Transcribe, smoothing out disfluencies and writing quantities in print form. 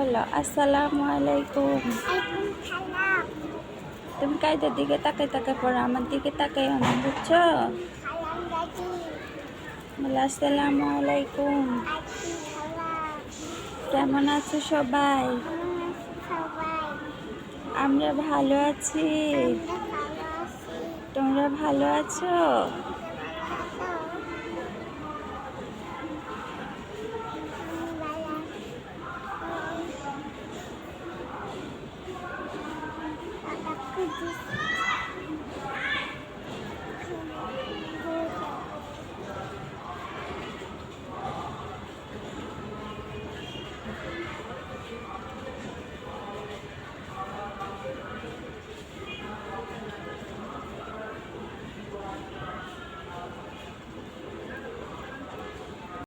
বলো আসসালামু আলাইকুম। আলাইকুম সালাম। তুমি কাইদের দিকে তাকাই তাকাই পড়ো, আমার দিকে তাকাই না, বুঝছো? সালাম দাদি। বলো আসসালামু আলাইকুম। আলাইকুম সালাম। কেমন আছো সবাই? কেমন আছো সবাই? আমরা ভালো আছি। আমরা ভালো আছি। তোমরা ভালো আছো?